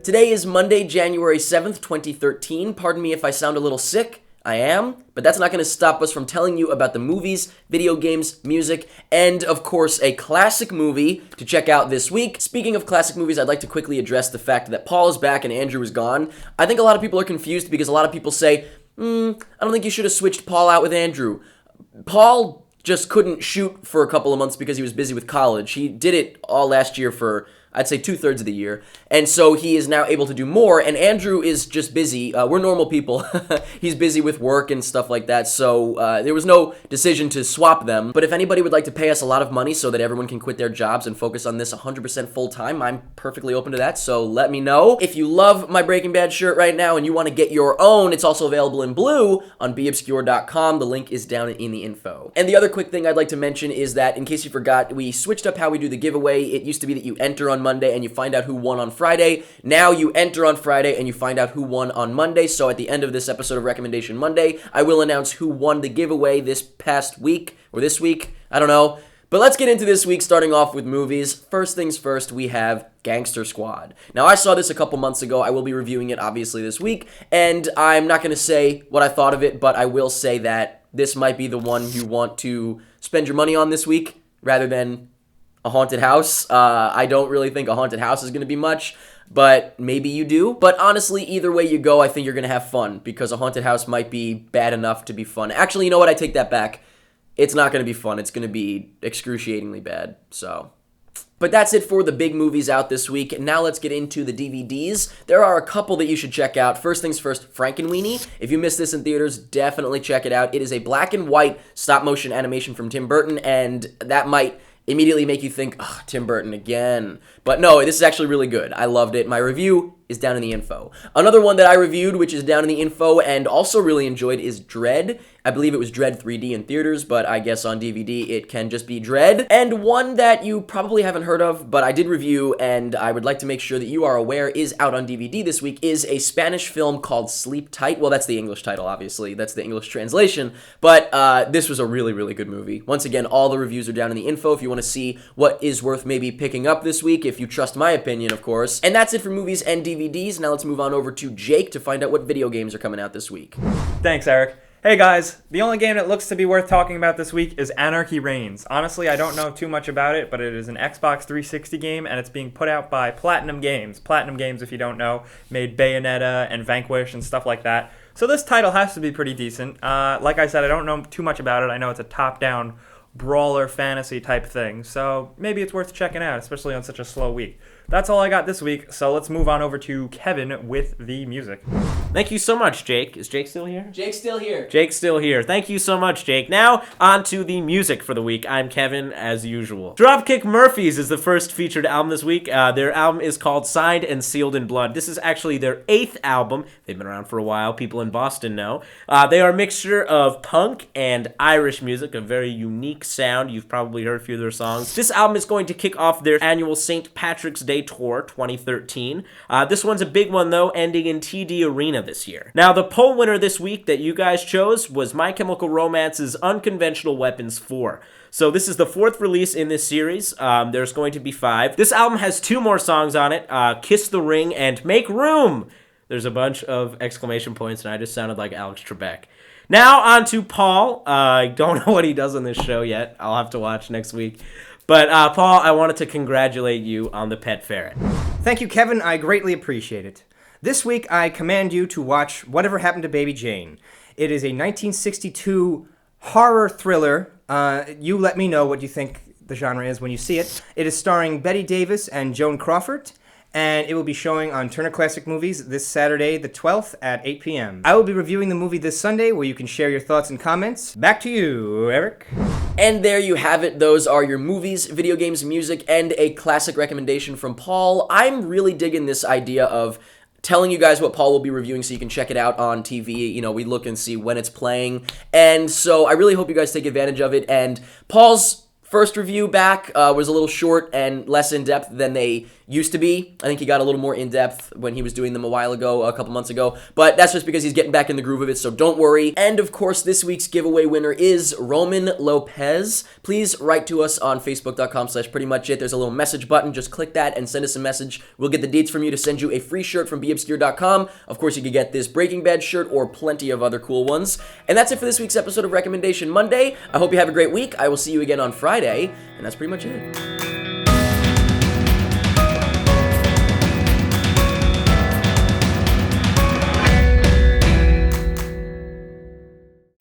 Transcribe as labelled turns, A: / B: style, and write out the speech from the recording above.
A: Today is Monday, January 7th, 2013. Pardon me if I sound a little sick. I am, but that's not going to stop us from telling you about the movies, video games, music, and of course a classic movie to check out this week. Speaking of classic movies, I'd like to quickly address the fact that Paul is back and Andrew is gone. I think a lot of people are confused because a lot of people say, I don't think you should have switched Paul out with Andrew. Paul just couldn't shoot for a couple of months because he was busy with college. He did it all last year for, I'd say, 2/3 of the year. And so he is now able to do more, and Andrew is just busy. We're normal people. He's busy with work and stuff like that, so there was no decision to swap them. But if anybody would like to pay us a lot of money so that everyone can quit their jobs and focus on this 100% full-time, I'm perfectly open to that, so let me know. If you love my Breaking Bad shirt right now and you want to get your own, it's also available in blue on beobscure.com. The link is down in the info. And the other quick thing I'd like to mention is that, in case you forgot, we switched up how we do the giveaway. It used to be that you enter on Monday and you find out who won on Friday. Now you enter on Friday and you find out who won on Monday. So at the end of this episode of Recommendation Monday, I will announce who won the giveaway this past week, or this week, I don't know. But let's get into this week, starting off with movies. First things first, we have Gangster Squad. Now, I saw this a couple months ago. I will be reviewing it, obviously, this week. And I'm not going to say what I thought of it, but I will say that this might be the one you want to spend your money on this week, rather than a haunted house. I don't really think a haunted house is going to be much, but maybe you do. But honestly, either way you go, I think you're going to have fun, because a haunted house might be bad enough to be fun. Actually, you know what? I take that back. It's not going to be fun. It's going to be excruciatingly bad, so. But that's it for the big movies out this week. Now let's get into the DVDs. There are a couple that you should check out. First things first, Frankenweenie. If you missed this in theaters, definitely check it out. It is a black and white stop-motion animation from Tim Burton, and that might immediately make you think, ugh, Tim Burton again. But no, this is actually really good. I loved it. My review is down in the info. Another one that I reviewed, which is down in the info and also really enjoyed, is Dread. I believe it was Dread 3D in theaters, but I guess on DVD it can just be Dread. And one that you probably haven't heard of, but I did review, and I would like to make sure that you are aware is out on DVD this week, is a Spanish film called Sleep Tight. Well, that's the English title, obviously. That's the English translation. But this was a really, really good movie. Once again, all the reviews are down in the info if you want to see what is worth maybe picking up this week, if you trust my opinion, of course. And that's it for movies and DVDs. Now let's move on over to Jake to find out what video games are coming out this week.
B: Thanks, Eric. Hey guys, the only game that looks to be worth talking about this week is Anarchy Reigns. Honestly, I don't know too much about it, but it is an Xbox 360 game, and it's being put out by Platinum Games. Platinum Games, if you don't know, made Bayonetta and Vanquish and stuff like that. So this title has to be pretty decent. Like I said, I don't know too much about it. I know it's a top-down brawler fantasy type thing, so maybe it's worth checking out, especially on such a slow week. That's all I got this week, so let's move on over to Kevin with the music.
C: Thank you so much, Jake. Is Jake still here?
A: Jake's still here.
C: Jake's still here. Thank you so much, Jake. Now, on to the music for the week. I'm Kevin, as usual. Dropkick Murphys is the first featured album this week. Their album is called Signed and Sealed in Blood. This is actually their 8th album. They've been around for a while. People in Boston know. They are a mixture of punk and Irish music, a very unique sound. You've probably heard a few of their songs. This album is going to kick off their annual St. Patrick's Day Tour 2013. This one's a big one, though, ending in TD Arena this year. Now, the poll winner this week that you guys chose was My Chemical Romance's Unconventional Weapons 4. So this is the 4th release in this series. There's going to be 5. This album has 2 more songs on it, Kiss the Ring and Make Room. There's a bunch of exclamation points, and I just sounded like Alex Trebek. Now, on to Paul. I don't know what he does on this show yet. I'll have to watch next week. But, Paul, I wanted to congratulate you on the pet ferret.
D: Thank you, Kevin. I greatly appreciate it. This week, I command you to watch Whatever Happened to Baby Jane. It is a 1962 horror thriller. You let me know what you think the genre is when you see it. It is starring Betty Davis and Joan Crawford, and it will be showing on Turner Classic Movies this Saturday, the 12th at 8 p.m. I will be reviewing the movie this Sunday, where you can share your thoughts and comments. Back to you, Eric.
A: And there you have it. Those are your movies, video games, music, and a classic recommendation from Paul. I'm really digging this idea of telling you guys what Paul will be reviewing so you can check it out on TV. You know, we look and see when it's playing. And so I really hope you guys take advantage of it. And Paul's first review back was a little short and less in-depth than they used to be. I think he got a little more in-depth when he was doing them a couple months ago, but that's just because he's getting back in the groove of it, so don't worry. And of course, this week's giveaway winner is Roman Lopez. Please write to us on facebook.com/prettymuchit. There's a little message button. Just click that and send us a message. We'll get the deets from you to send you a free shirt from beobscure.com. Of course, you could get this Breaking Bad shirt or plenty of other cool ones. And that's it for this week's episode of Recommendation Monday. I hope you have a great week. I will see you again on Friday, and that's pretty much it.